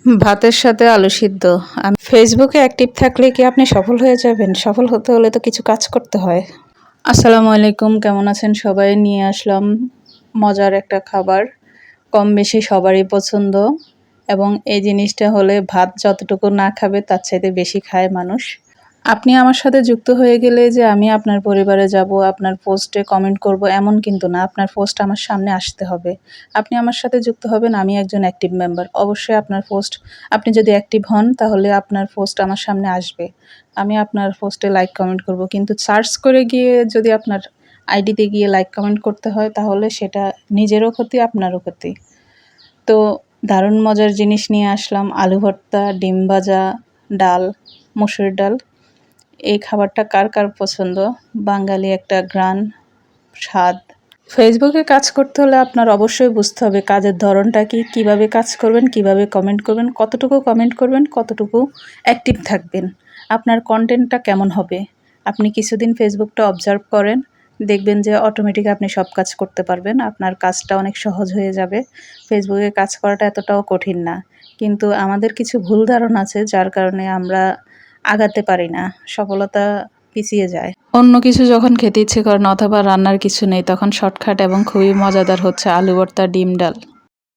ভাতের সাথে আলু সিদ্ধ। আমি ফেসবুকে অ্যাক্টিভ থাকলে কি আপনি সফল হয়ে যাবেন? সফল হতে হলে তো কিছু কাজ করতে হয়। আসসালামু আলাইকুম, কেমন আছেন সবাই? নিয়ে আসলাম মজার একটা খাবার। কম বেশি সবারই পছন্দ এবং এই জিনিসটা হলে ভাত যতটুকু না খাবে তার চাইতে বেশি খায় মানুষ। আপনি আমার সাথে যুক্ত হয়ে গেলে যে আমি আপনার পরিবারে যাব, আপনার পোস্টে কমেন্ট করব এমন কিন্তু না। আপনার পোস্ট আমার সামনে আসতে হবে। আপনি আমার সাথে যুক্ত হবেন, আমি একজন অ্যাক্টিভ মেম্বার। অবশ্যই আপনার পোস্ট আপনি যদি অ্যাক্টিভ হন তাহলে আপনার পোস্ট আমার সামনে আসবে। আমি আপনার পোস্টে লাইক কমেন্ট করব। কিন্তু সার্চ করে গিয়ে যদি আপনার আইডিতে গিয়ে লাইক কমেন্ট করতে হয় তাহলে সেটা নিজেরও ক্ষতি, আপনারও ক্ষতি। তো দারুণ মজার জিনিস নিয়ে আসলাম, আলু ভর্তা, ডিম ভাজা, ডাল, মসুর ডাল। এই খাবারটা কার কার পছন্দ? বাঙালি একটা ঘ্রাণ, স্বাদ। ফেসবুকে কাজ করতে হলে আপনার অবশ্যই বুঝতে হবে কাজের ধরনটা কী, কীভাবে কাজ করবেন, কীভাবে কমেন্ট করবেন, কতটুকু কমেন্ট করবেন, কতটুকু অ্যাক্টিভ থাকবেন, আপনার কনটেন্টটা কেমন হবে। আপনি কিছুদিন ফেসবুকটা অবজার্ভ করেন, দেখবেন যে অটোমেটিক আপনি সব কাজ করতে পারবেন। আপনার কাজটা অনেক সহজ হয়ে যাবে। ফেসবুকে কাজ করাটা এতটাও কঠিন না। কিন্তু আমাদের কিছু ভুল ধারণা আছে যার কারণে আমরা আগাতে পারি না, সফলতা পিছিয়ে যায়। অন্য কিছু যখন খেতে ইচ্ছে করে না অথবা রান্নার কিছু নেই তখন শর্টকাট এবং খুবই মজাদার হচ্ছে আলু ভর্তা, ডিম ডাল।